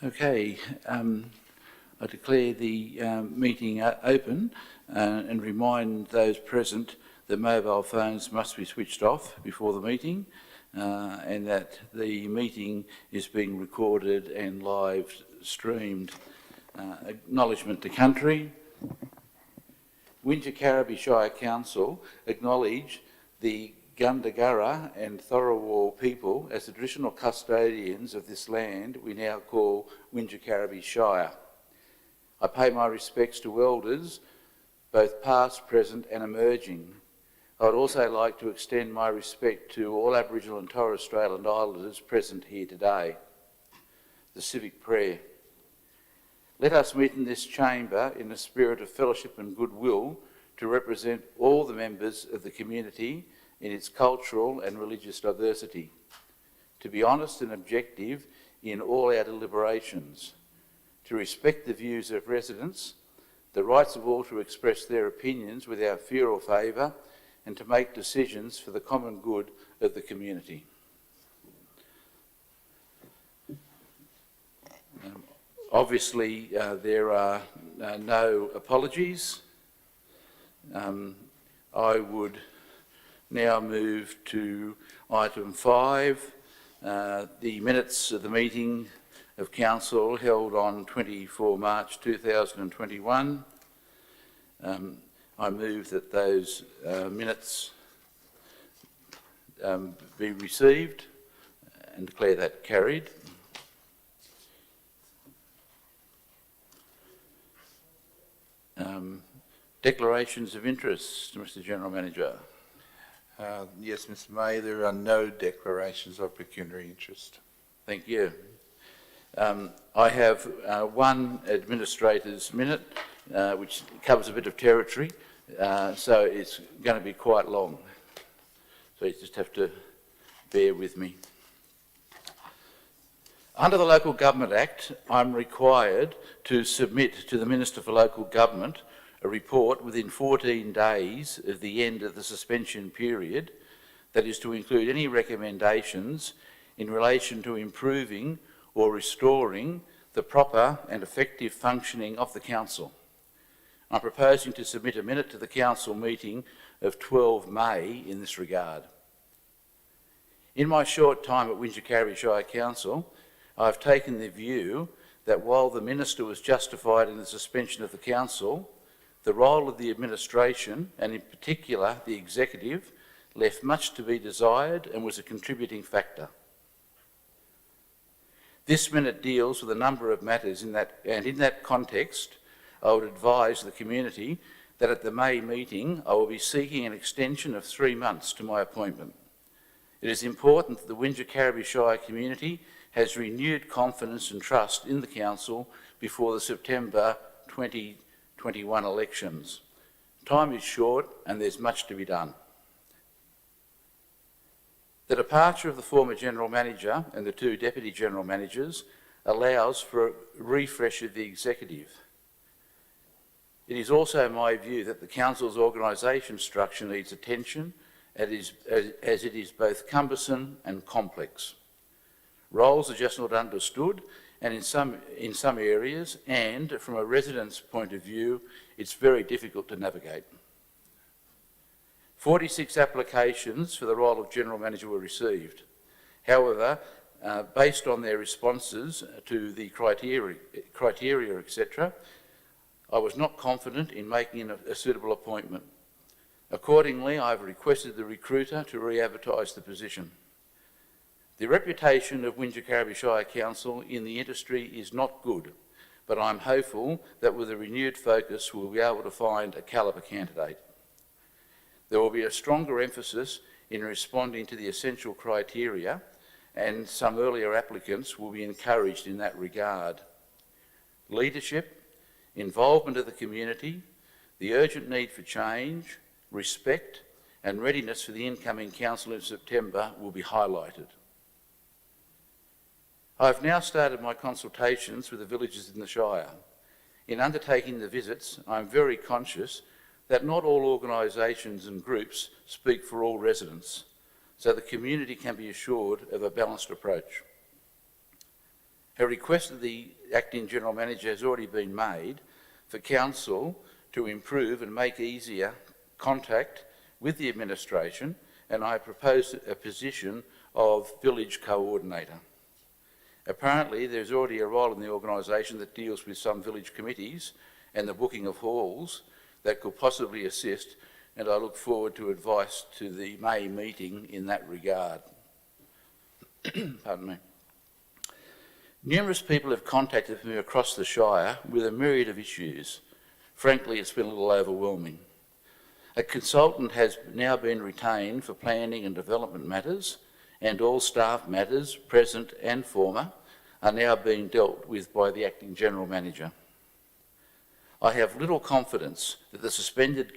Okay, I declare the meeting open and remind those present that mobile phones must be switched off before the meeting and that the meeting is being recorded and live streamed. Acknowledgement to country. Wingecarribee Shire Council acknowledge the Gundagara and Thorawar people as the traditional custodians of this land we now call Wingecarribee Shire. I pay my respects to elders, both past, present and emerging. I would also like to extend my respect to all Aboriginal and Torres Strait Islanders present here today. The civic prayer. Let us meet in this chamber in a spirit of fellowship and goodwill to represent all the members of the community in its cultural and religious diversity, to be honest and objective in all our deliberations, to respect the views of residents, the rights of all to express their opinions without fear or favour, and to make decisions for the common good of the community. Obviously, there are no apologies. I would now move to item 5, the minutes of the meeting of Council held on 24 March 2021. I move that those minutes be received and declare that carried. Declarations of interest, Mr. General Manager. Yes, Mr. Mayor, there are no declarations of pecuniary interest. Thank you. I have one administrator's minute, which covers a bit of territory, so it's going to be quite long. So you just have to bear with me. Under the Local Government Act, I'm required to submit to the Minister for Local Government a report within 14 days of the end of the suspension period that is to include any recommendations in relation to improving or restoring the proper and effective functioning of the Council. I'm proposing to submit a minute to the Council meeting of 12 May in this regard. In my short time at Wingecarribee Shire Council, I've taken the view that while the Minister was justified in the suspension of the Council, the role of the administration, and in particular the Executive, left much to be desired and was a contributing factor. This minute deals with a number of matters in that context, I would advise the community that at the May meeting I will be seeking an extension of 3 months to my appointment. It is important that the Wingecarribee Shire community has renewed confidence and trust in the Council before the September 2021 elections. Time is short and there's much to be done. The departure of the former General Manager and the 2 Deputy General Managers allows for a refresh of the Executive. It is also my view that the Council's organisation structure needs attention as it is both cumbersome and complex. Roles are just not understood, and in some areas, and from a resident's point of view, it's very difficult to navigate. 46 applications for the role of General Manager were received. However, based on their responses to the criteria, etc., I was not confident in making a suitable appointment. Accordingly, I have requested the recruiter to re-advertise the position. The reputation of Wingecarribee Shire Council in the industry is not good, but I'm hopeful that with a renewed focus we'll be able to find a calibre candidate. There will be a stronger emphasis in responding to the essential criteria, and some earlier applicants will be encouraged in that regard. Leadership, involvement of the community, the urgent need for change, respect and readiness for the incoming Council in September will be highlighted. I have now started my consultations with the villages in the Shire. In undertaking the visits, I am very conscious that not all organisations and groups speak for all residents, so the community can be assured of a balanced approach. A request of the Acting General Manager has already been made for Council to improve and make easier contact with the administration, and I propose a position of Village Coordinator. Apparently there's already a role in the organisation that deals with some village committees and the booking of halls that could possibly assist, and I look forward to advice to the May meeting in that regard. Pardon me. Numerous people have contacted me across the Shire with a myriad of issues. Frankly, it's been a little overwhelming. A consultant has now been retained for planning and development matters, and all staff matters, present and former, are now being dealt with by the Acting General Manager. I have little confidence that the suspended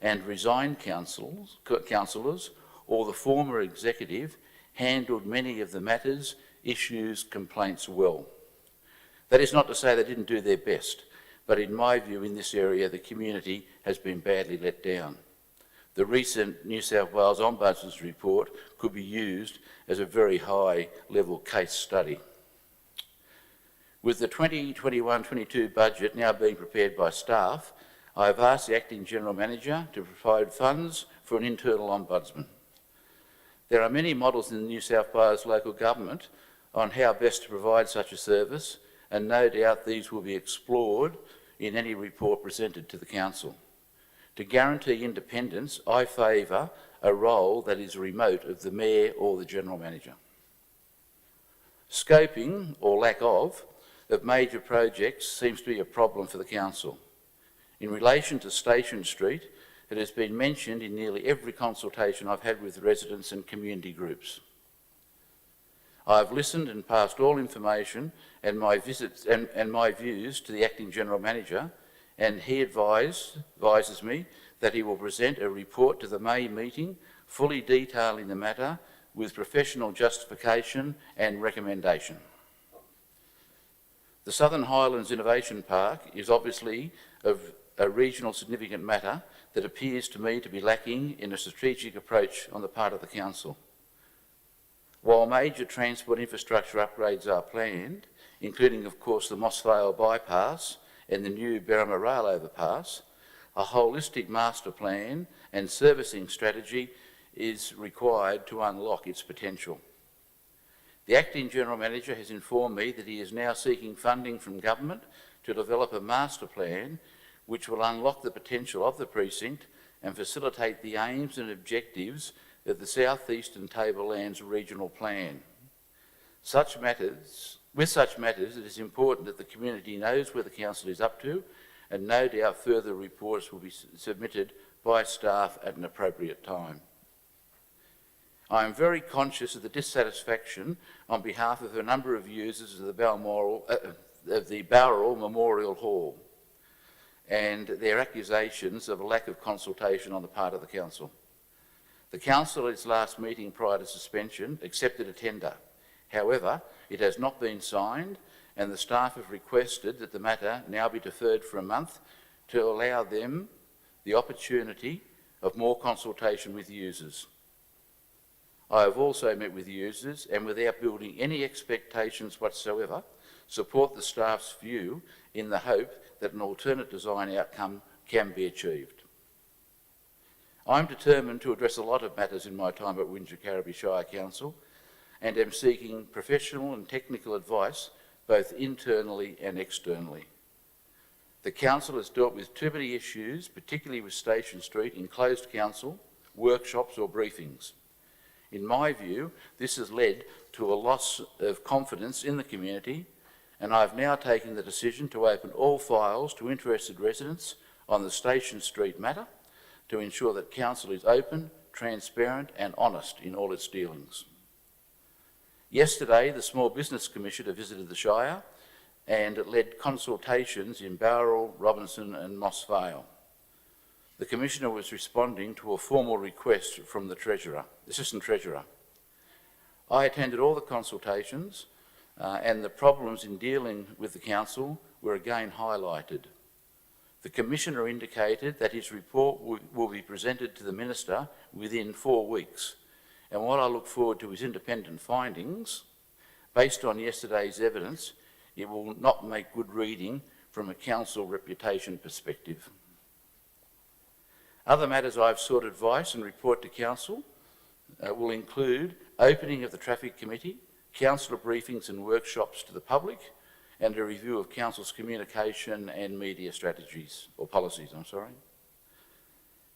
and resigned councillors or the former executive handled many of the matters, issues, complaints well. That is not to say they didn't do their best, but in my view in this area the community has been badly let down. The recent New South Wales Ombudsman's report could be used as a very high level case study. With the 2021-22 budget now being prepared by staff, I have asked the Acting General Manager to provide funds for an internal Ombudsman. There are many models in the New South Wales local government on how best to provide such a service, and no doubt these will be explored in any report presented to the Council. To guarantee independence, I favour a role that is remote of the Mayor or the General Manager. Scoping, or lack of major projects seems to be a problem for the Council. In relation to Station Street, it has been mentioned in nearly every consultation I've had with residents and community groups. I've listened and passed all information and my visits and my views to the Acting General Manager, and he advises me that he will present a report to the May meeting fully detailing the matter with professional justification and recommendation. The Southern Highlands Innovation Park is obviously of a regional significant matter that appears to me to be lacking in a strategic approach on the part of the Council. While major transport infrastructure upgrades are planned, including of course the Moss Vale bypass and the new Berrima rail overpass, a holistic master plan and servicing strategy is required to unlock its potential. The Acting General Manager has informed me that he is now seeking funding from government to develop a master plan which will unlock the potential of the precinct and facilitate the aims and objectives of the South Eastern Tablelands Regional Plan. With such matters, it is important that the community knows where the Council is up to, and no doubt further reports will be submitted by staff at an appropriate time. I am very conscious of the dissatisfaction on behalf of a number of users of the Bowral Memorial Hall and their accusations of a lack of consultation on the part of the Council. The Council at its last meeting prior to suspension accepted a tender. However, it has not been signed, and the staff have requested that the matter now be deferred for a month to allow them the opportunity of more consultation with users. I have also met with users and, without building any expectations whatsoever, support the staff's view in the hope that an alternate design outcome can be achieved. I'm determined to address a lot of matters in my time at Wingecarribee Shire Council and am seeking professional and technical advice both internally and externally. The Council has dealt with too many issues, particularly with Station Street, in closed council, workshops or briefings. In my view, this has led to a loss of confidence in the community, and I have now taken the decision to open all files to interested residents on the Station Street matter to ensure that Council is open, transparent and honest in all its dealings. Yesterday, the Small Business Commissioner visited the Shire and led consultations in Bowral, Robinson and Moss Vale. The Commissioner was responding to a formal request from the Assistant Treasurer. I attended all the consultations and the problems in dealing with the Council were again highlighted. The Commissioner indicated that his report will be presented to the Minister within 4 weeks, And while I look forward to his independent findings, based on yesterday's evidence, it will not make good reading from a council reputation perspective. Other matters I've sought advice and report to council will include opening of the Traffic Committee, councillor briefings and workshops to the public, and a review of council's communication and media strategies, or policies, I'm sorry.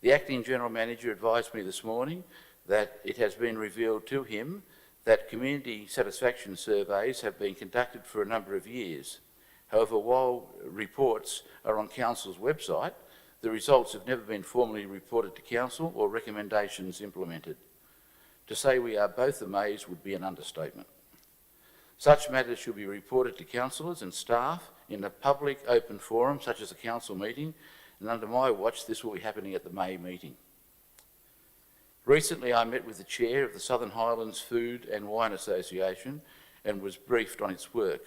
The Acting General Manager advised me this morning that it has been revealed to him that community satisfaction surveys have been conducted for a number of years. However, while reports are on council's website, the results have never been formally reported to council or recommendations implemented. To say we are both amazed would be an understatement. Such matters should be reported to councillors and staff in a public open forum such as a council meeting, and under my watch this will be happening at the May meeting. Recently I met with the chair of the Southern Highlands Food and Wine Association and was briefed on its work.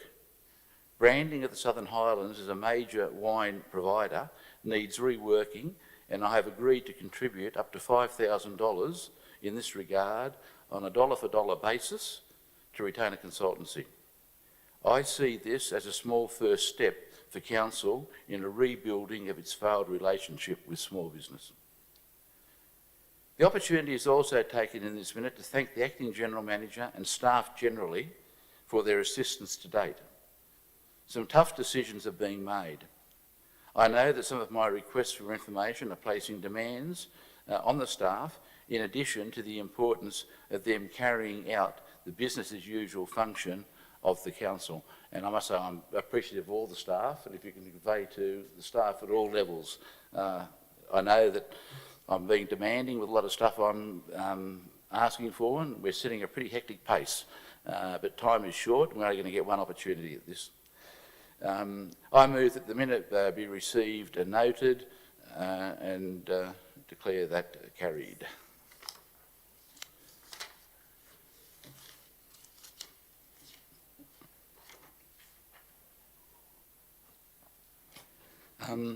Branding of the Southern Highlands as a major wine provider needs reworking, and I have agreed to contribute up to $5,000 in this regard on a dollar-for-dollar basis to retain a consultancy. I see this as a small first step for council in a rebuilding of its failed relationship with small business. The opportunity is also taken in this minute to thank the Acting General Manager and staff generally for their assistance to date. Some tough decisions are being made. I know that some of my requests for information are placing demands on the staff, in addition to the importance of them carrying out the business as usual function of the council. And I must say I'm appreciative of all the staff, and if you can convey to the staff at all levels, I know that I'm being demanding with a lot of stuff I'm asking for, and we're setting a pretty hectic pace, but time is short and we're only going to get one opportunity at this. I move that the minute be received and noted and declare that carried.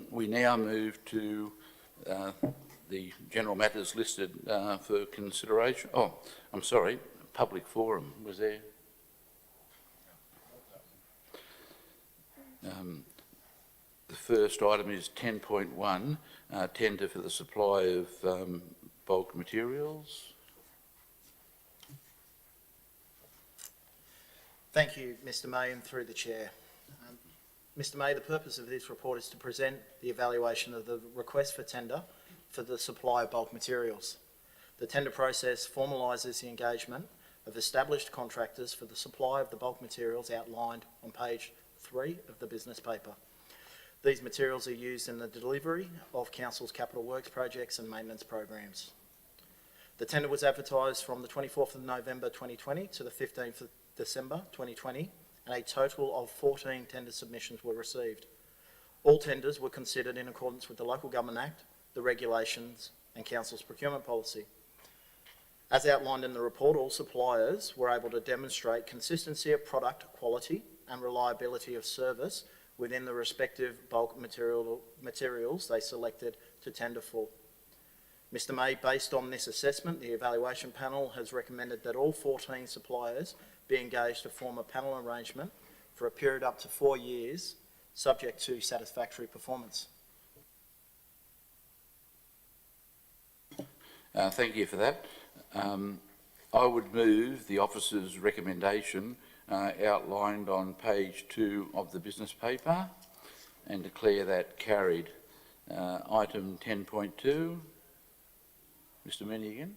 We now move to the general matters listed for consideration. Oh, I'm sorry, public forum, was there? The first item is 10.1, tender for the supply of bulk materials. Thank you, Mr May, and through the Chair. Mr May, the purpose of this report is to present the evaluation of the request for tender for the supply of bulk materials. The tender process formalises the engagement of established contractors for the supply of the bulk materials outlined on page 3 of the business paper. These materials are used in the delivery of Council's capital works projects and maintenance programs. The tender was advertised from the 24th of November 2020 to the 15th of December 2020, and a total of 14 tender submissions were received. All tenders were considered in accordance with the Local Government Act, the regulations and Council's procurement policy. As outlined in the report, all suppliers were able to demonstrate consistency of product quality and reliability of service within the respective bulk materials they selected to tender for. Mr May, based on this assessment, the evaluation panel has recommended that all 14 suppliers be engaged to form a panel arrangement for a period up to 4 years, subject to satisfactory performance. Thank you for that. I would move the officer's recommendation outlined on page 2 of the business paper and declare that carried. Item 10.2, Mr Minigan.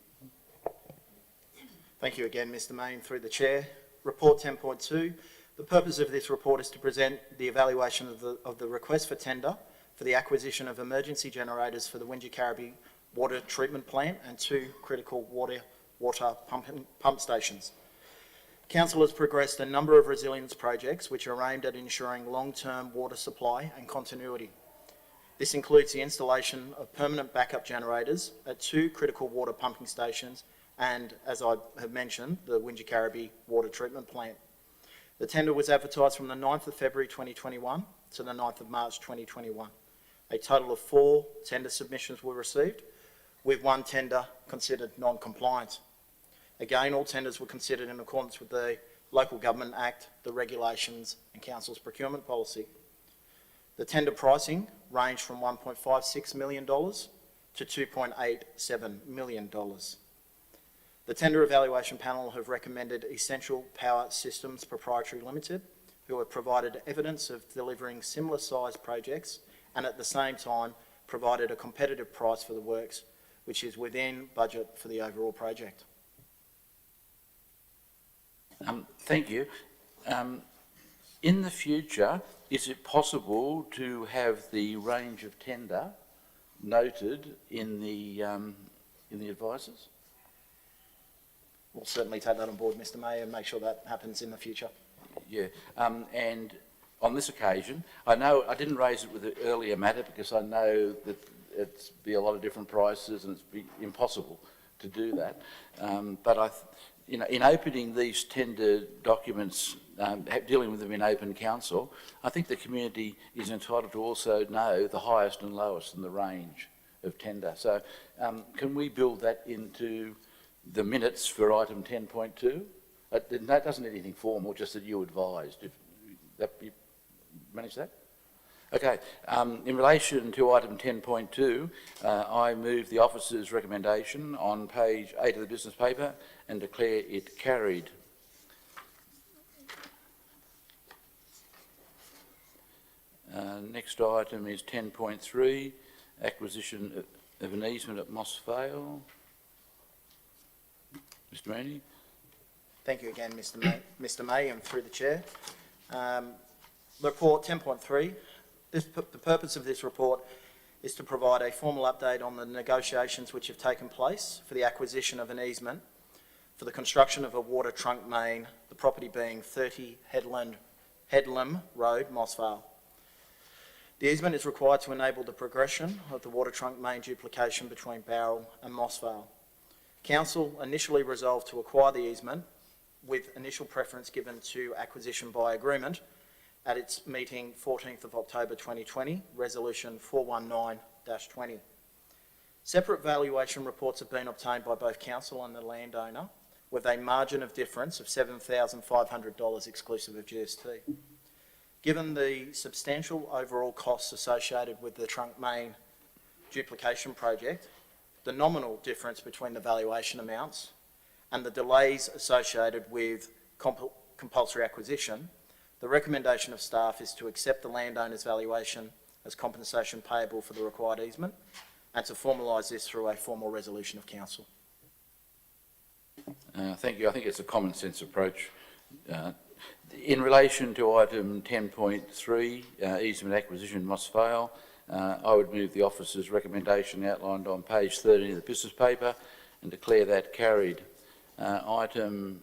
Thank you again, Mr May, through the Chair. Report 10.2. The purpose of this report is to present the evaluation of the request for tender for the acquisition of emergency generators for the Wingecarribee water treatment plant and 2 critical water pump stations. Council has progressed a number of resilience projects which are aimed at ensuring long-term water supply and continuity. This includes the installation of permanent backup generators at 2 critical water pumping stations and, as I have mentioned, the Wingecarribee water treatment plant. The tender was advertised from the 9th of February 2021 to the 9th of March 2021. A total of 4 tender submissions were received, with 1 tender considered non-compliant. Again, all tenders were considered in accordance with the Local Government Act, the regulations and Council's procurement policy. The tender pricing ranged from $1.56 million to $2.87 million. The tender evaluation panel have recommended Essential Power Systems Proprietary Limited, who have provided evidence of delivering similar sized projects and at the same time provided a competitive price for the works, which is within budget for the overall project. Thank you. In the future, is it possible to have the range of tender noted in the advices? We'll certainly take that on board, Mr Mayor, and make sure that happens in the future. Yeah, and on this occasion, I know I didn't raise it with the earlier matter because I know that it's be a lot of different prices and it's be impossible to do that. But in opening these tender documents, dealing with them in open council, I think the community is entitled to also know the highest and lowest in the range of tender. So can we build that into the minutes for item 10.2? That doesn't need anything formal, just that you advised. If that you manage that? Okay. In relation to item 10.2, I move the officer's recommendation on page 8 of the business paper and declare it carried. Next item is 10.3, acquisition of an easement at Moss Vale. Mr Mooney. Thank you again, Mr May, and through the Chair. Report 10.3. The purpose of this report is to provide a formal update on the negotiations which have taken place for the acquisition of an easement for the construction of a water trunk main, the property being 30 Headlam Road, Moss Vale. The easement is required to enable the progression of the water trunk main duplication between Bowral and Moss Vale. Council initially resolved to acquire the easement with initial preference given to acquisition by agreement at its meeting 14th of October 2020, Resolution 419-20. Separate valuation reports have been obtained by both Council and the landowner with a margin of difference of $7,500 exclusive of GST. Given the substantial overall costs associated with the trunk main duplication project, the nominal difference between the valuation amounts and the delays associated with compulsory acquisition, the recommendation of staff is to accept the landowner's valuation as compensation payable for the required easement and to formalise this through a formal resolution of Council. Thank you. I think it's a common sense approach. In relation to item 10.3, easement acquisition Moss Vale, I would move the officer's recommendation outlined on page 13 of the business paper and declare that carried. Item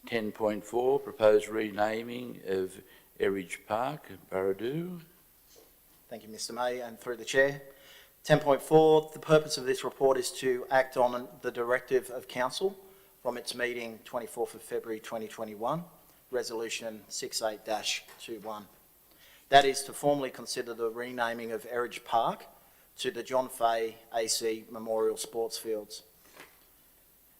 10.4, proposed renaming of Eridge Park, Barradoo. Thank you, Mr May, and through the Chair. 10.4, the purpose of this report is to act on the directive of Council from its meeting 24th of February 2021, Resolution 68-21. That is to formally consider the renaming of Eridge Park to the John Fay AC Memorial Sports Fields.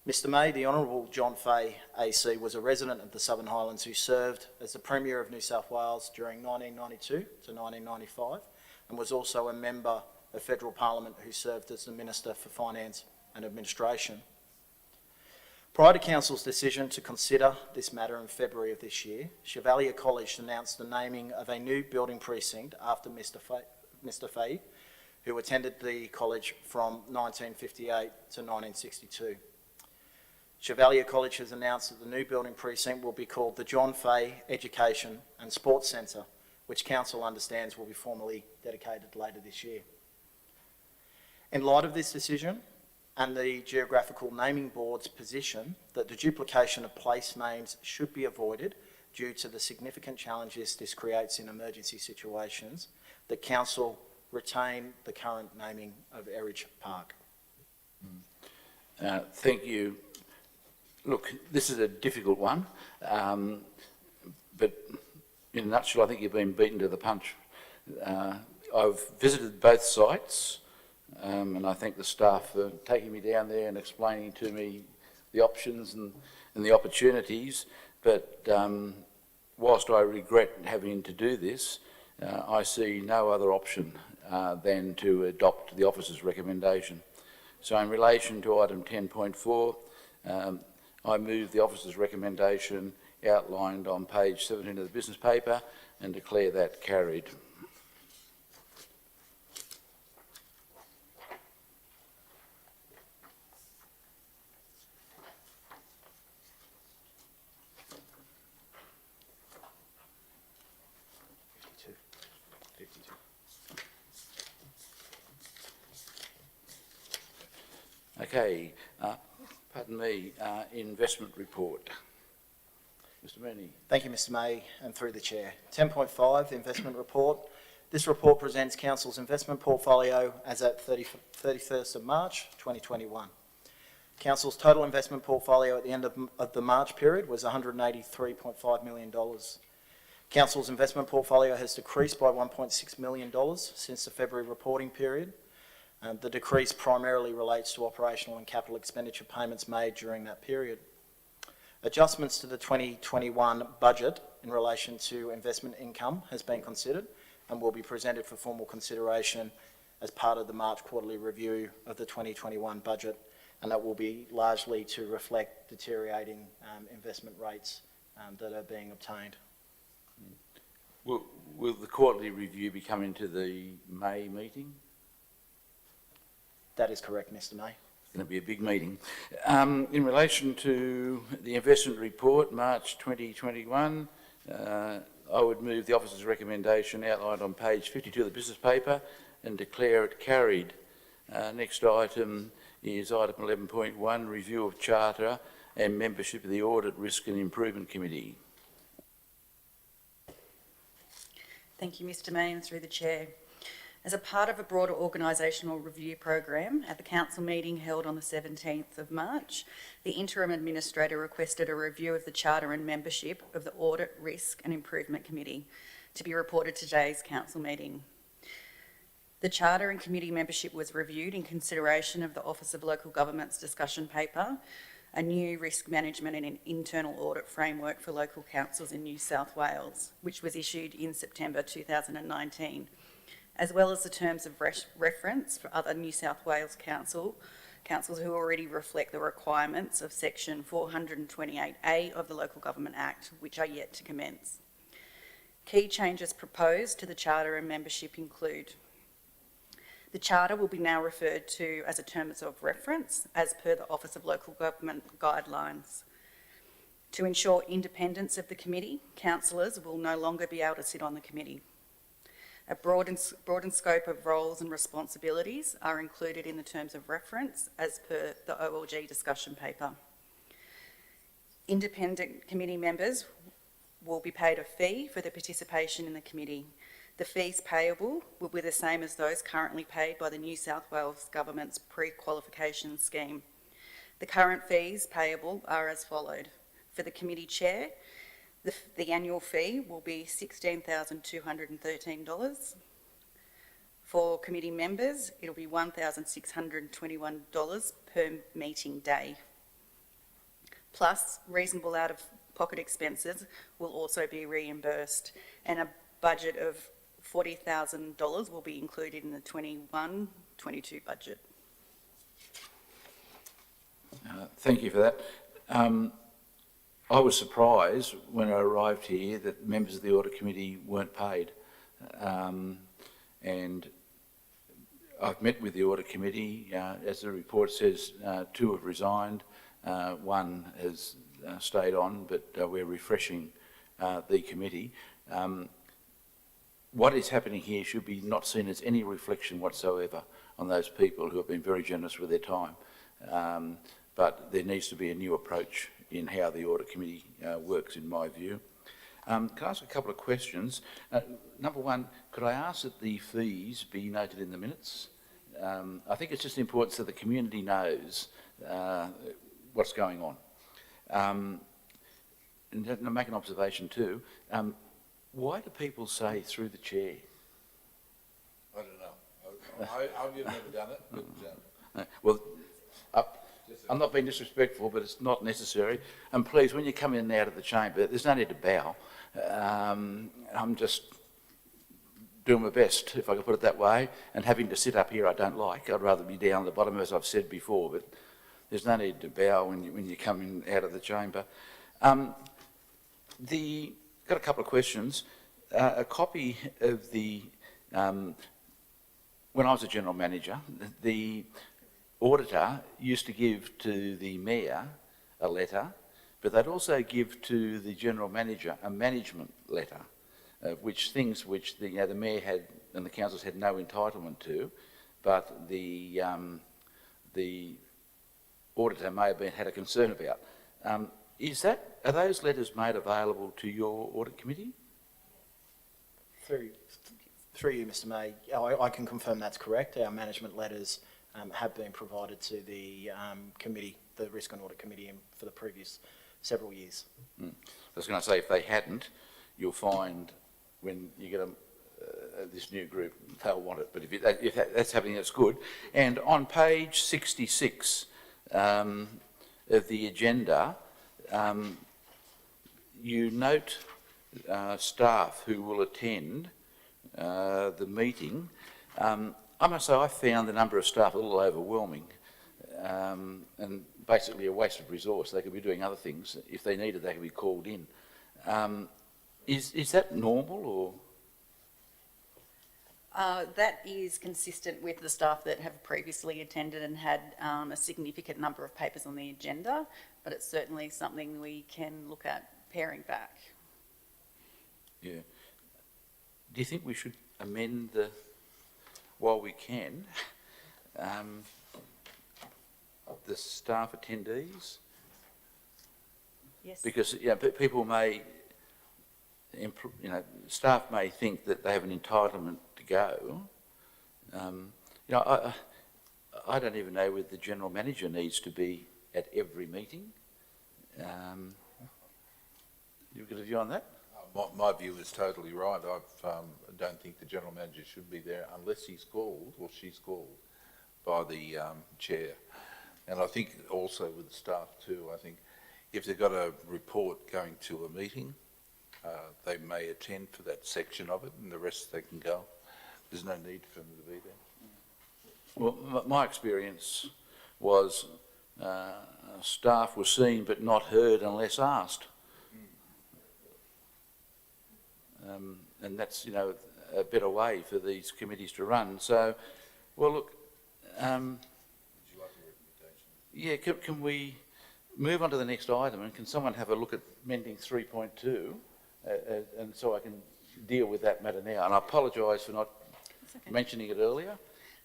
Mr May, the Honourable John Fay AC was a resident of the Southern Highlands who served as the Premier of New South Wales during 1992 to 1995 and was also a member of Federal Parliament who served as the Minister for Finance and Administration. Prior to Council's decision to consider this matter in February of this year, Chevalier College announced the naming of a new building precinct after Mr Fay, who attended the college from 1958 to 1962. Chevalier College has announced that the new building precinct will be called the John Fay Education and Sports Centre, which Council understands will be formally dedicated later this year. In light of this decision, and the Geographical Naming Board's position that the duplication of place names should be avoided due to the significant challenges this creates in emergency situations, the Council retain the current naming of Eridge Park. Thank you. Look, this is a difficult one, but in a nutshell, I think you've been beaten to the punch. I've visited both sites, and I thank the staff for taking me down there and explaining to me the options and the opportunities, but whilst I regret having to do this, I see no other option than to adopt the officer's recommendation. So in relation to item 10.4, I move the officer's recommendation outlined on page 17 of the business paper and declare that carried. Okay, pardon me, investment report. Mr. Mooney. Thank you, Mr May, and through the Chair. 10.5, the investment report. This report presents Council's investment portfolio as at 31st of March 2021. Council's total investment portfolio at the end of the March period was $183.5 million. Council's investment portfolio has decreased by $1.6 million since the February reporting period. The decrease primarily relates to operational and capital expenditure payments made during that period. Adjustments to the 2021 budget in relation to investment income has been considered and will be presented for formal consideration as part of the March quarterly review of the 2021 budget, and that will be largely to reflect deteriorating investment rates that are being obtained. Will the quarterly review be coming to the May meeting? That is correct, Mr May. It's going to be a big meeting. In relation to the investment report, March 2021, I would move the officer's recommendation outlined on page 52 of the business paper and declare it carried. Next item is item 11.1, review of charter and membership of the Audit, Risk and Improvement Committee. Thank you, Mr May, and through the Chair. As a part of a broader organisational review program, at the Council meeting held on the 17th of March, the Interim Administrator requested a review of the charter and membership of the Audit, Risk and Improvement Committee to be reported to today's Council meeting. The charter and committee membership was reviewed in consideration of the Office of Local Government's discussion paper, a new risk management and an internal audit framework for local councils in New South Wales, which was issued in September 2019. As well as the terms of reference for other New South Wales councils who already reflect the requirements of section 428A of the Local Government Act, which are yet to commence. Key changes proposed to the charter and membership include: the charter will be now referred to as a terms of reference as per the Office of Local Government guidelines. To ensure independence of the committee, councillors will no longer be able to sit on the committee. A broadened scope of roles and responsibilities are included in the terms of reference as per the OLG discussion paper. Independent committee members will be paid a fee for their participation in the committee. The fees payable will be the same as those currently paid by the New South Wales Government's pre-qualification scheme. The current fees payable are as followed. For the committee chair, the annual fee will be $16,213. For committee members, it'll be $1,621 per meeting day. Plus, reasonable out-of-pocket expenses will also be reimbursed, and a budget of $40,000 will be included in the 21-22 budget. Thank you for that. I was surprised when I arrived here that members of the Audit Committee weren't paid. And I've met with the Audit Committee. As the report says, 2 have resigned. 1 has stayed on, but we're refreshing the committee. What is happening here should be not seen as any reflection whatsoever on those people who have been very generous with their time. But there needs to be a new approach in how the Audit Committee works, in my view. Can I ask a couple of questions? Number 1, could I ask that the fees be noted in the minutes? I think it's just important so the community knows what's going on. And to make an observation too, why do people say through the chair? I don't know. I've never done it, but Well, I'm not being disrespectful, but it's not necessary. And please, when you come in and out of the chamber, there's no need to bow. I'm just doing my best, if I can put it that way, and having to sit up here I don't like. I'd rather be down at the bottom, as I've said before, but there's no need to bow when you come in out of the chamber. Got a couple of questions. A copy of the, when I was a general manager, the auditor used to give to the mayor a letter, but they'd also give to the general manager a management letter, which the mayor had and the councils had no entitlement to, but the auditor may have had a concern about. Are those letters made available to your audit committee? Through you, Mr. May, I can confirm that's correct. Our management letters have been provided to the committee, the Risk and Audit Committee, for the previous several years. I was going to say, if they hadn't, you'll find when you get this new group, they'll want it. But if that's happening, that's good. And on page 66 of the agenda, you note staff who will attend the meeting. I must say I found the number of staff a little overwhelming and basically a waste of resource. They could be doing other things. If they needed, they could be called in. Is that normal, or? That is consistent with the staff that have previously attended and had a significant number of papers on the agenda, but it's certainly something we can look at paring back. Yeah. Do you think we should amend while we can, the staff attendees? Yes. Because people may, staff may think that they have an entitlement to go. I don't even know whether the general manager needs to be at every meeting. You've got a view on that? My view is totally right. I don't think the general manager should be there unless he's called or she's called by the chair. And I think also with the staff too, I think if they've got a report going to a meeting, they may attend for that section of it and the rest they can go. There's no need for them to be there. Well, my experience was staff were seen but not heard unless asked. And that's, a better way for these committees to run. So, well, look, Would you like a recommendation? yeah, can we move on to the next item, and can someone have a look at mending 3.2, and so I can deal with that matter now. And I apologise for not mentioning it earlier.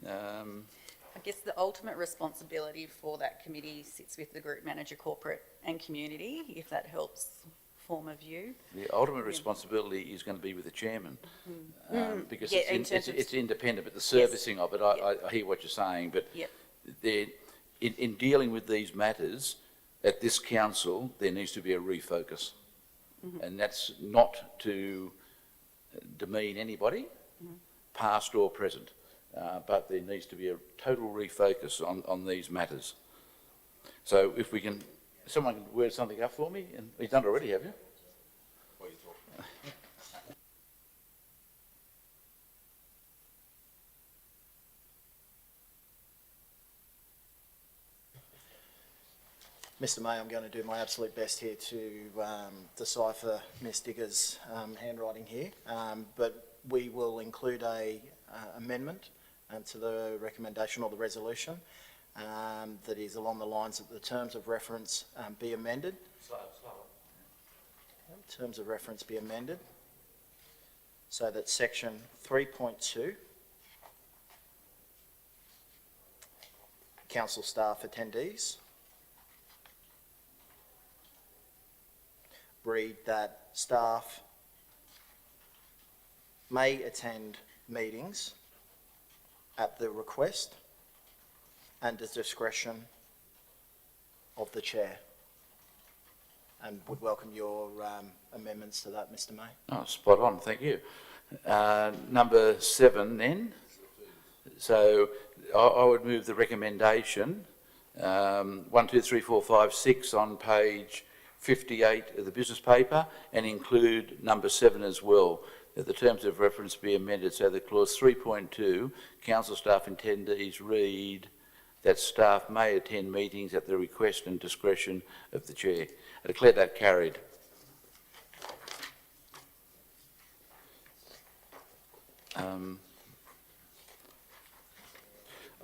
I guess the ultimate responsibility for that committee sits with the group manager, corporate and community, if that helps form a view. The ultimate responsibility is going to be with the chairman, because Yeah, it's independent, but the servicing of it, I hear what you're saying, but in dealing with these matters at this council, there needs to be a refocus. And that's not to demean anybody, past or present, but there needs to be a total refocus on these matters. So if we can, someone can word something up for me, and you've done it already, have you? What are you talking about? Mr. May, I'm going to do my absolute best here to decipher Ms Digger's handwriting here, but we will include a amendment to the recommendation or the resolution that is along the lines that the terms of reference be amended. Terms of reference be amended so that section 3.2, council staff attendees, read that staff may attend meetings at the request and the discretion of the chair. And would welcome your amendments to that, Mr. May. Oh, spot on, thank you. Number 7 then. So I would move the recommendation 1, 2, 3, 4, 5, 6 on page 58 of the business paper, and include number 7 as well, that the terms of reference be amended so that clause 3.2, council staff attendees read that staff may attend meetings at the request and discretion of the chair. I declare that carried.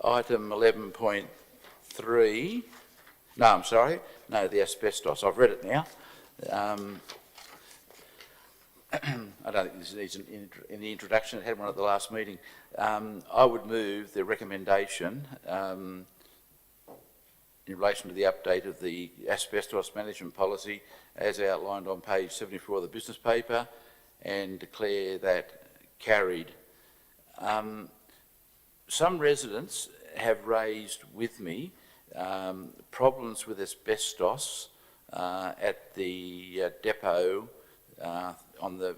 Item 11.3, no, I'm sorry, no, the asbestos. I've read it now. I don't think this needs in the introduction. It had one at the last meeting. I would move the recommendation in relation to the update of the asbestos management policy as outlined on page 74 of the business paper, and declare that carried. Some residents have raised with me problems with asbestos at the depot on the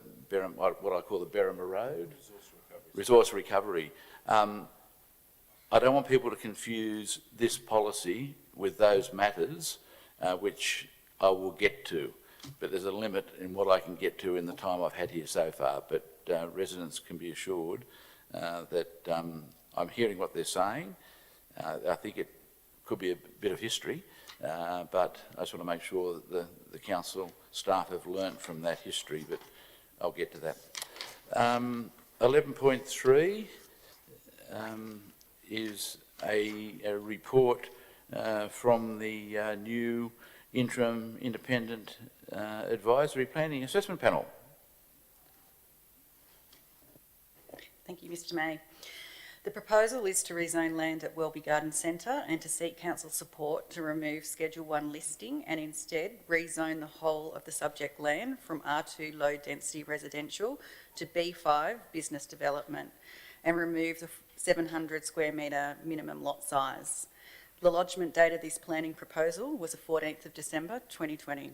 what I call the Berrima Road. Resource recovery. I don't want people to confuse this policy with those matters, which I will get to, but there's a limit in what I can get to in the time I've had here so far. But residents can be assured that I'm hearing what they're saying. I think it could be a bit of history, but I just want to make sure that the council staff have learnt from that history, but I'll get to that. 11.3 is a report from the new interim independent advisory planning assessment panel. Thank you, Mr May. The proposal is to rezone land at Welby Garden Centre and to seek council support to remove Schedule 1 listing and instead rezone the whole of the subject land from R2 low density residential to B5 business development and remove the 700 square metre minimum lot size. The lodgement date of this planning proposal was the 14th of December 2020.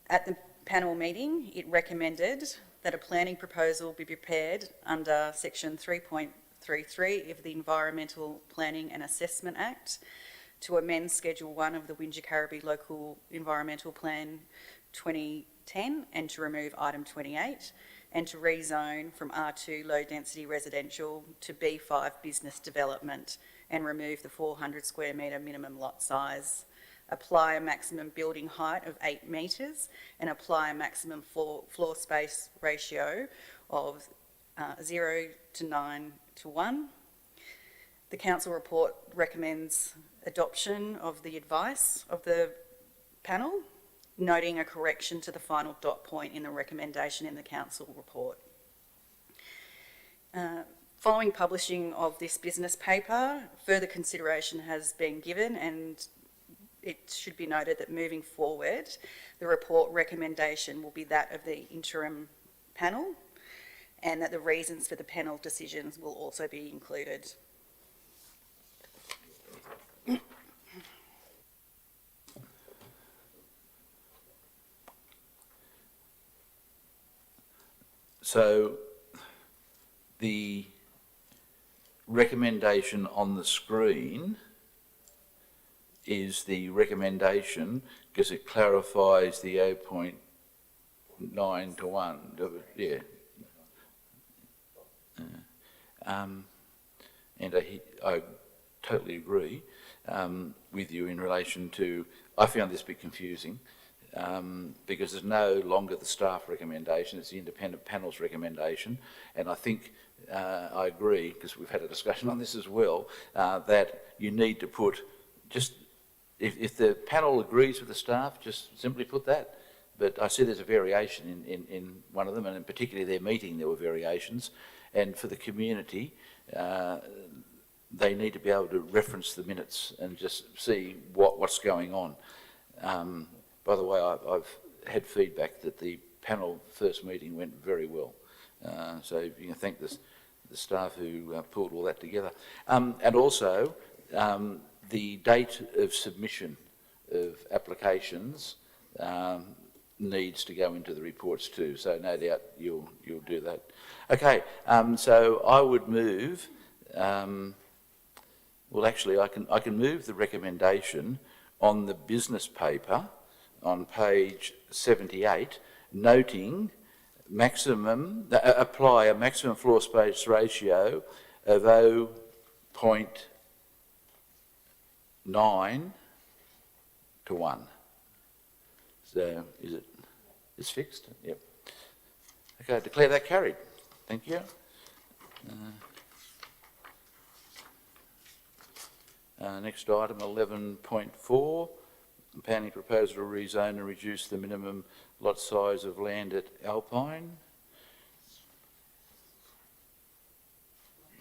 At the panel meeting, it recommended that a planning proposal be prepared under section 3.33 of the Environmental Planning and Assessment Act to amend Schedule 1 of the Wingecarribee Local Environmental Plan 2010 and to remove item 28 and to rezone from R2 low density residential to B5 business development and remove the 400 square metre minimum lot size. Apply a maximum building height of 8 metres and apply a maximum floor space ratio of 0 to 9 to 1. The council report recommends adoption of the advice of the panel, noting a correction to the final dot point in the recommendation in the council report. Following publishing of this business paper, further consideration has been given, and it should be noted that moving forward, the report recommendation will be that of the interim panel, and that the reasons for the panel decisions will also be included. So the recommendation on the screen is the recommendation because it clarifies the 0.9 to 1. Yeah. And I totally agree with you in relation to, I found this a bit confusing because there's no longer the staff recommendation, it's the independent panel's recommendation, and I think I agree, because we've had a discussion on this as well, that you need to put just, if the panel agrees with the staff, just simply put that. But I see there's a variation in one of them, and in particularly their meeting there were variations, and for the community, they need to be able to reference the minutes and just see what's going on. By the way, I've had feedback that the panel first meeting went very well. So you can thank the staff who pulled all that together. And also, the date of submission of applications needs to go into the reports too. So no doubt you'll do that. Okay, so I would move Well, actually, I can move the recommendation on the business paper on page 78, noting apply a maximum floor space ratio of 0.9 to 1. So it's fixed? Yep. Okay, declare that carried. Thank you. Next item, 11.4, planning proposal to rezone and reduce the minimum lot size of land at Alpine.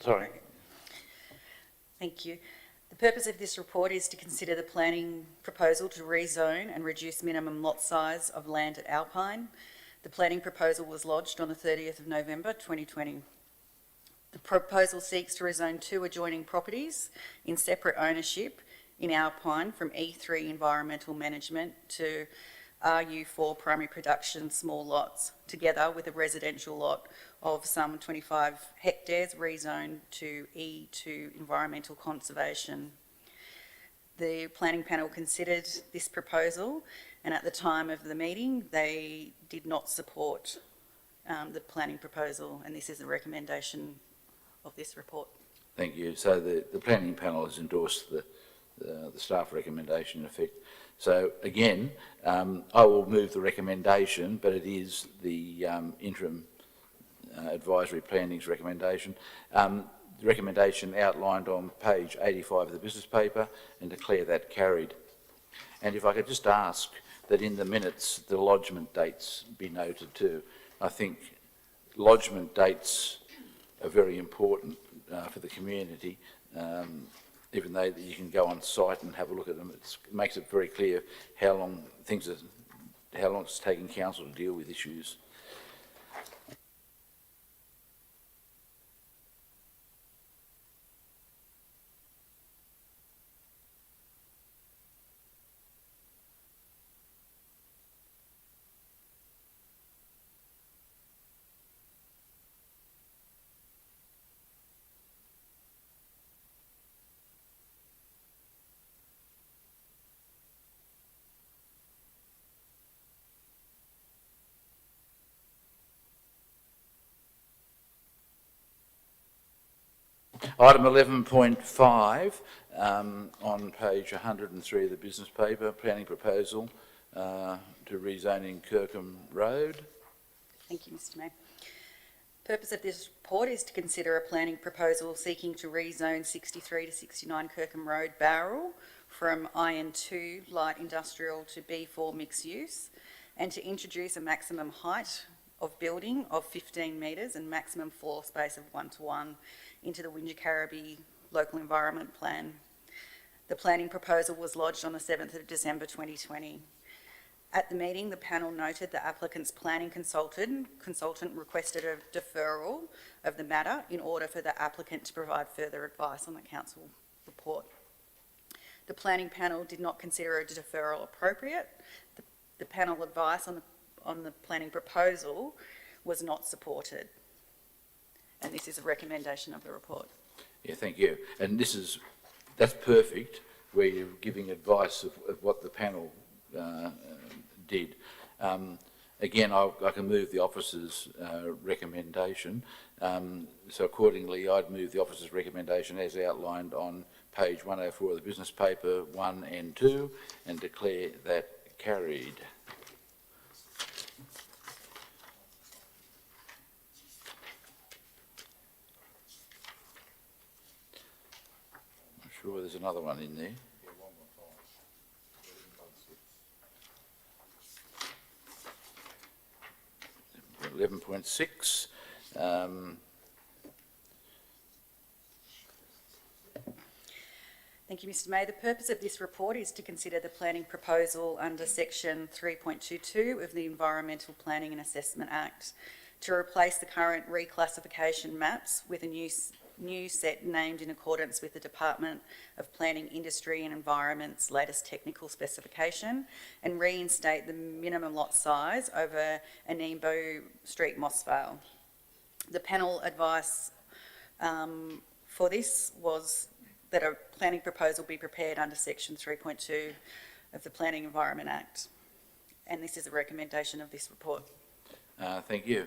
Sorry. Thank you. The purpose of this report is to consider the planning proposal to rezone and reduce minimum lot size of land at Alpine. The planning proposal was lodged on the 30th of November 2020. The proposal seeks to rezone 2 adjoining properties in separate ownership in Alpine from E3 environmental management to RU4 primary production small lots, together with a residential lot of some 25 hectares rezoned to E2 environmental conservation. The planning panel considered this proposal, and at the time of the meeting they did not support the planning proposal, and this is a recommendation of this report. Thank you. So the planning panel has endorsed the staff recommendation in effect. So again, I will move the recommendation, but it is the interim advisory planning's recommendation. The recommendation outlined on page 85 of the business paper, and declare that carried. And if I could just ask that in the minutes the lodgement dates be noted too. I think lodgement dates are very important for the community. Even though you can go on site and have a look at them, it makes it very clear how long it's taking council to deal with issues. Item 11.5 on page 103 of the business paper, planning proposal to rezoning Kirkham Road. Thank you, Mr Mayor. The purpose of this report is to consider a planning proposal seeking to rezone 63 to 69 Kirkham Road, Bowral, from IN2 light industrial to B4 mixed use, and to introduce a maximum height of building of 15 metres and maximum floor space of 1:1 into the Wingecarribee Local Environment Plan. The planning proposal was lodged on the 7th of December 2020. At the meeting, the panel noted the applicant's planning consultant requested a deferral of the matter in order for the applicant to provide further advice on the council report. The planning panel did not consider a deferral appropriate. The panel advice on the planning proposal was not supported. And this is a recommendation of the report. Yeah, thank you. And that's perfect, where you're giving advice of what the panel did. Again, I can move the officer's recommendation. So accordingly, I'd move the officer's recommendation as outlined on page 104 of the business paper 1 and 2, and declare that carried. I'm sure there's another one in there. 11.6. Thank you, Mr Mayor. The purpose of this report is to consider the planning proposal under section 3.22 of the Environmental Planning and Assessment Act to replace the current reclassification maps with a new set named in accordance with the Department of Planning, Industry and Environment's latest technical specification, and reinstate the minimum lot size over Anebo Street, Mossvale. The panel advice for this was that a planning proposal be prepared under section 3.2 of the Planning Environment Act. And this is a recommendation of this report. Thank you.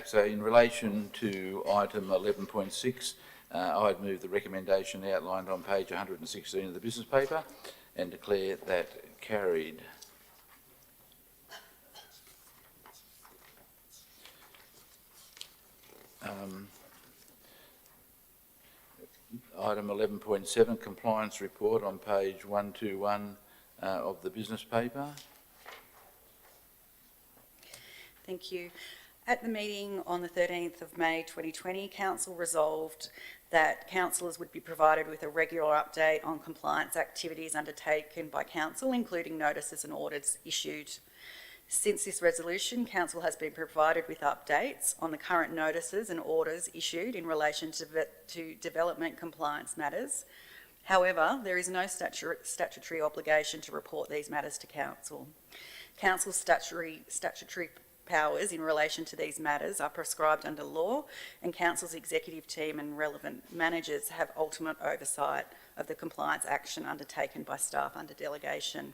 So in relation to item 11.6, I'd move the recommendation outlined on page 116 of the business paper and declare that carried. Item 11.7, compliance report on page 121 of the business paper. Thank you. At the meeting on the 13th of May 2020, Council resolved that councillors would be provided with a regular update on compliance activities undertaken by Council, including notices and orders issued. Since this resolution, Council has been provided with updates on the current notices and orders issued in relation to development compliance matters. However, there is no statutory obligation to report these matters to Council. Council's statutory powers in relation to these matters are prescribed under law, and Council's executive team and relevant managers have ultimate oversight of the compliance action undertaken by staff under delegation.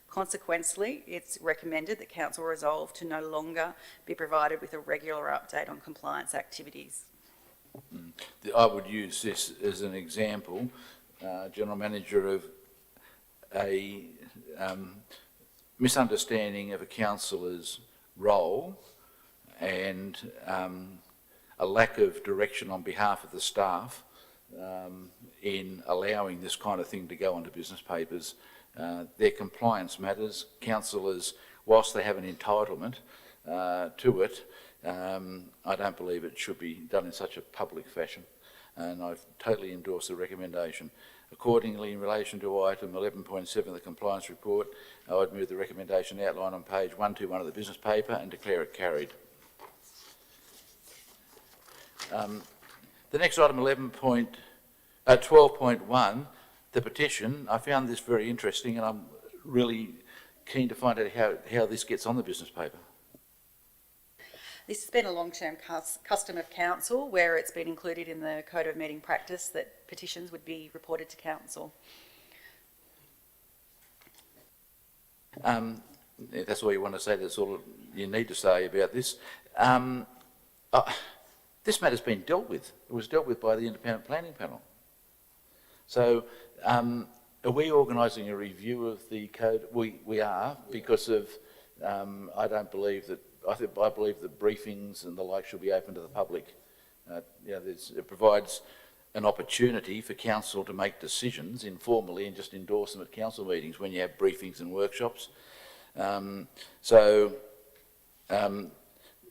Consequently, it's recommended that Council resolve to no longer be provided with a regular update on compliance activities. I would use this as an example, General Manager, of a misunderstanding of a councillor's role and a lack of direction on behalf of the staff in allowing this kind of thing to go onto business papers. Their compliance matters. Councillors, whilst they have an entitlement to it, I don't believe it should be done in such a public fashion, and I totally endorse the recommendation. Accordingly, in relation to item 11.7 of the compliance report, I would move the recommendation outlined on page 121 of the business paper and declare it carried. The next item, 12.1, the petition. I found this very interesting, and I'm really keen to find out how this gets on the business paper. This has been a long-term custom of Council, where it's been included in the Code of Meeting Practice that petitions would be reported to Council. If that's all you want to say, that's all you need to say about this. This matter's been dealt with. It was dealt with by the Independent Planning Panel. So are we organising a review of the code? We are, because of, I don't believe that, I believe that briefings and the like should be open to the public. It provides an opportunity for council to make decisions informally and just endorse them at council meetings when you have briefings and workshops. In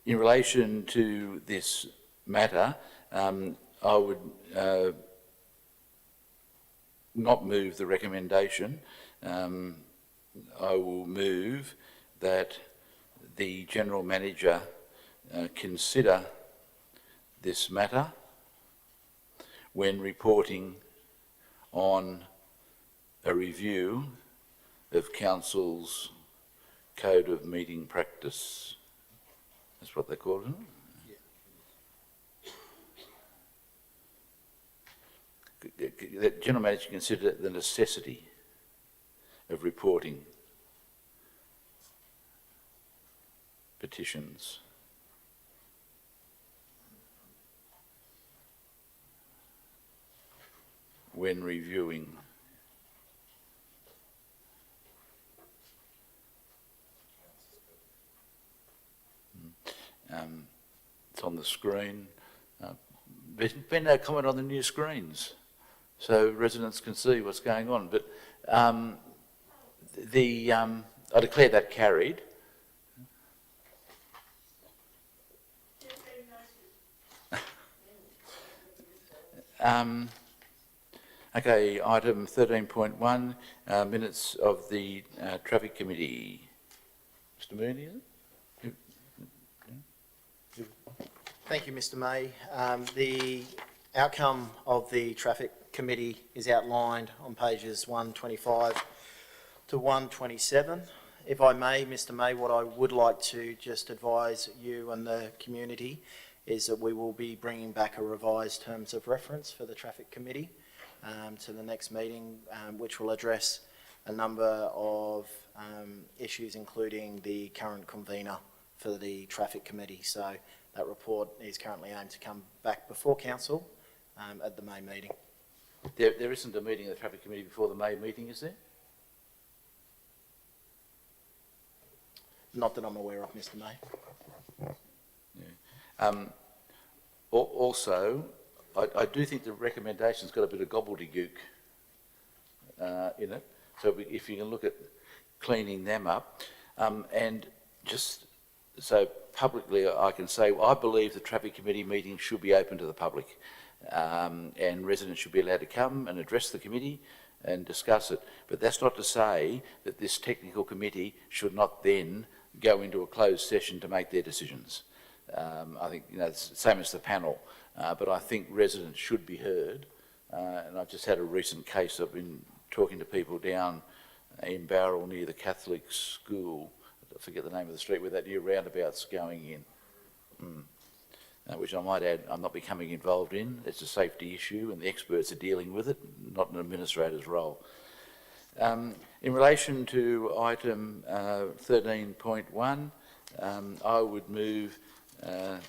relation to this matter, I would not move the recommendation. I will move that the General Manager consider this matter when reporting on a review of Council's Code of Meeting Practice. That's what they call it, isn't it? The General Manager consider the necessity of reporting petitions when reviewing it's on the screen. There's been no comment on the new screens, so residents can see what's going on. But I declare that carried. Okay, item 13.1, minutes of the Traffic Committee. Mr. Mooney, is it? Thank you, Mr. May. The outcome of the Traffic Committee is outlined on pages 125 to 127. If I may, Mr. May, what I would like to just advise you and the community is that we will be bringing back a revised terms of reference for the Traffic Committee. to the next meeting, which will address a number of issues, including the current convener for the Traffic Committee. So that report is currently aimed to come back before Council at the May meeting. There isn't a meeting of the Traffic Committee before the May meeting, is there? Not that I'm aware of, Mr May. Yeah. Also, I do think the recommendation's got a bit of gobbledygook in it. So if you can look at cleaning them up, and just so publicly I can say, I believe the Traffic Committee meeting should be open to the public, and residents should be allowed to come and address the committee and discuss it. But that's not to say that this technical committee should not then go into a closed session to make their decisions. I think, it's the same as the panel, but I think residents should be heard. And I've just had a recent case. I've been talking to people down in Bowral near the Catholic school. I forget the name of the street where that new roundabout's going in. Which I might add, I'm not becoming involved in. It's a safety issue and the experts are dealing with it, not an administrator's role. In relation to item 13.1, I would move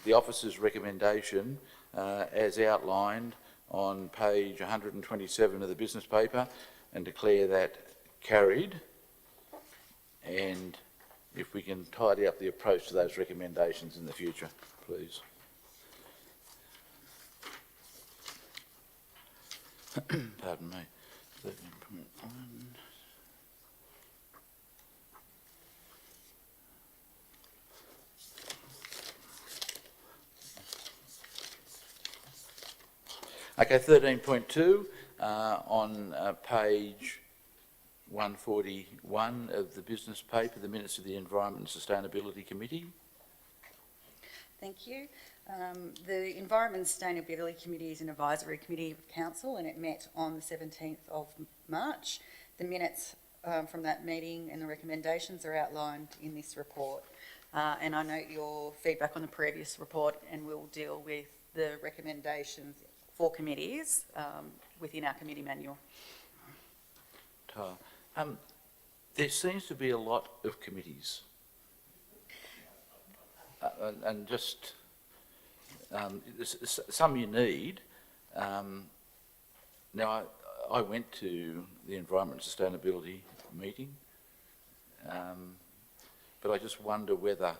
the officer's recommendation as outlined on page 127 of the business paper and declare that carried. And if we can tidy up the approach to those recommendations in the future, please. Pardon me. 13.1. Okay, 13.2 on page 141 of the business paper, the minutes of the Environment and Sustainability Committee. Thank you. The Environment and Sustainability Committee is an advisory committee of Council and it met on the 17th of March. The minutes from that meeting and the recommendations are outlined in this report. And I note your feedback on the previous report and we'll deal with the recommendations for committees within our committee manual. There seems to be a lot of committees. And just some you need. Now, I went to the Environment and Sustainability meeting, but I just wonder whether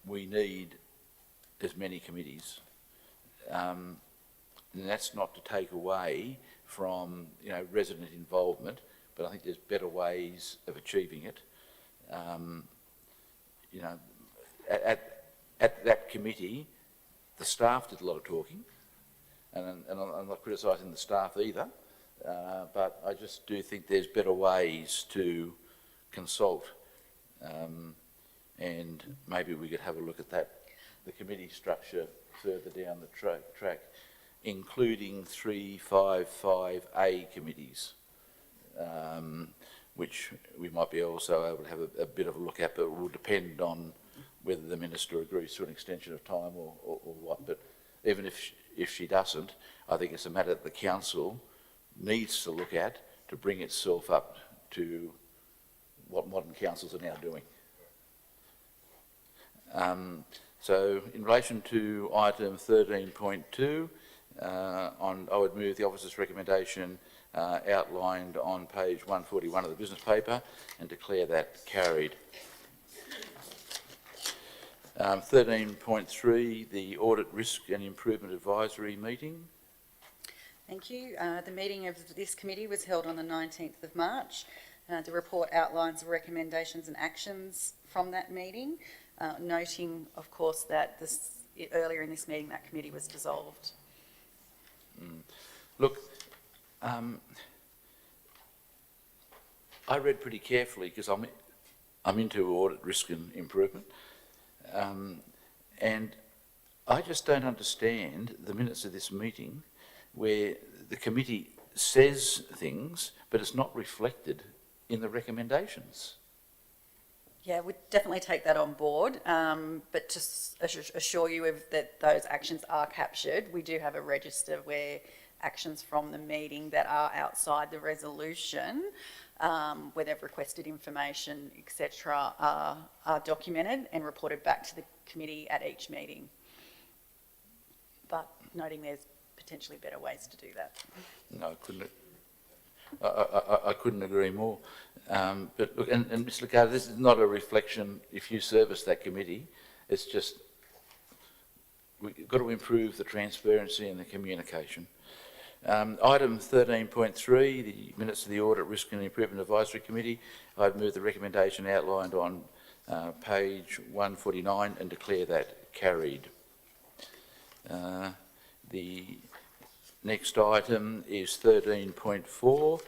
we need as many committees. And that's not to take away from resident involvement, but I think there's better ways of achieving it. At that committee, the staff did a lot of talking, and I'm not criticising the staff either, but I just do think there's better ways to consult, and maybe we could have a look at that, the committee structure further down the track, including 355A committees, which we might be also able to have a bit of a look at, but it will depend on whether the Minister agrees to an extension of time or what. But even if she doesn't, I think it's a matter that the Council needs to look at to bring itself up to what modern councils are now doing. So in relation to item 13.2, I would move the officer's recommendation outlined on page 141 of the business paper and declare that carried. 13.3, the Audit Risk and Improvement Advisory meeting. Thank you. The meeting of this committee was held on the 19th of March. The report outlines the recommendations and actions from that meeting, noting, of course, that earlier in this meeting that committee was dissolved. Look, I read pretty carefully because I'm into audit risk and improvement, and I just don't understand the minutes of this meeting where the committee says things but it's not reflected in the recommendations. Yeah, we definitely take that on board, but to assure you that those actions are captured, we do have a register where actions from the meeting that are outside the resolution, where they've requested information, etc., are documented and reported back to the committee at each meeting. But noting there's potentially better ways to do that. No, I couldn't agree more. But look, and Mr. Licata, this is not a reflection if you service that committee. It's just we've got to improve the transparency and the communication. Item 13.3, the minutes of the Audit, Risk and Improvement Advisory Committee. I'd move the recommendation outlined on page 149 and declare that carried. The next item is 13.4,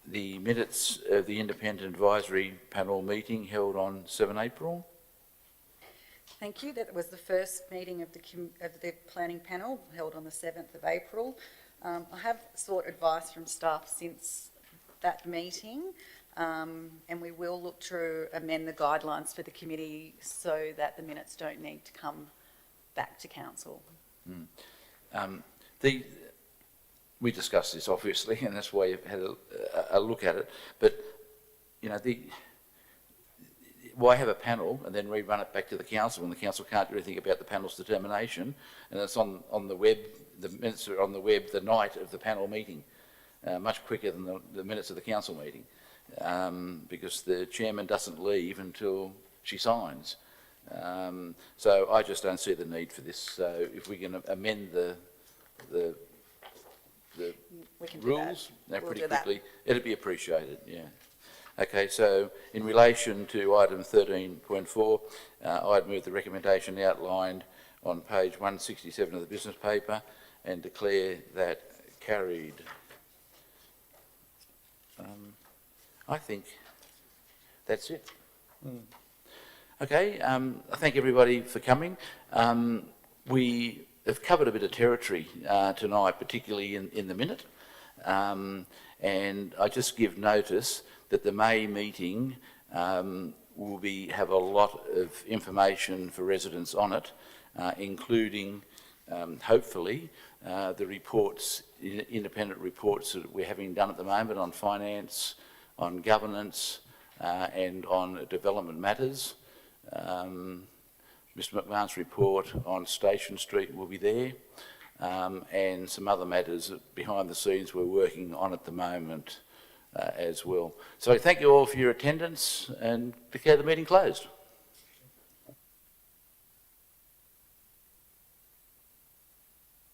the minutes of the Independent Advisory Panel meeting held on 7 April. Thank you. That was the first meeting of the planning panel held on the 7th of April. I have sought advice from staff since that meeting, and we will look to amend the guidelines for the committee so that the minutes don't need to come back to council. We discussed this obviously, and that's why you've had a look at it. But you know, why have a panel and then rerun it back to the council when the council can't do anything about the panel's determination? And it's on the web. The minutes are on the web the night of the panel meeting, much quicker than the minutes of the council meeting, because the chairman doesn't leave until she signs. So I just don't see the need for this. So if we can amend the rules pretty quickly, it'd be appreciated. Yeah. Okay. So in relation to item 13.4, I'd move the recommendation outlined on page 167 of the business paper and declare that carried. I think that's it. Okay, I thank everybody for coming. We have covered a bit of territory tonight, particularly in the minute, and I just give notice that the May meeting will have a lot of information for residents on it, including hopefully the reports, independent reports that we're having done at the moment on finance, on governance, and on development matters. Mr McMahon's report on Station Street will be there, and some other matters behind the scenes we're working on at the moment as well. So thank you all for your attendance and declare the meeting closed.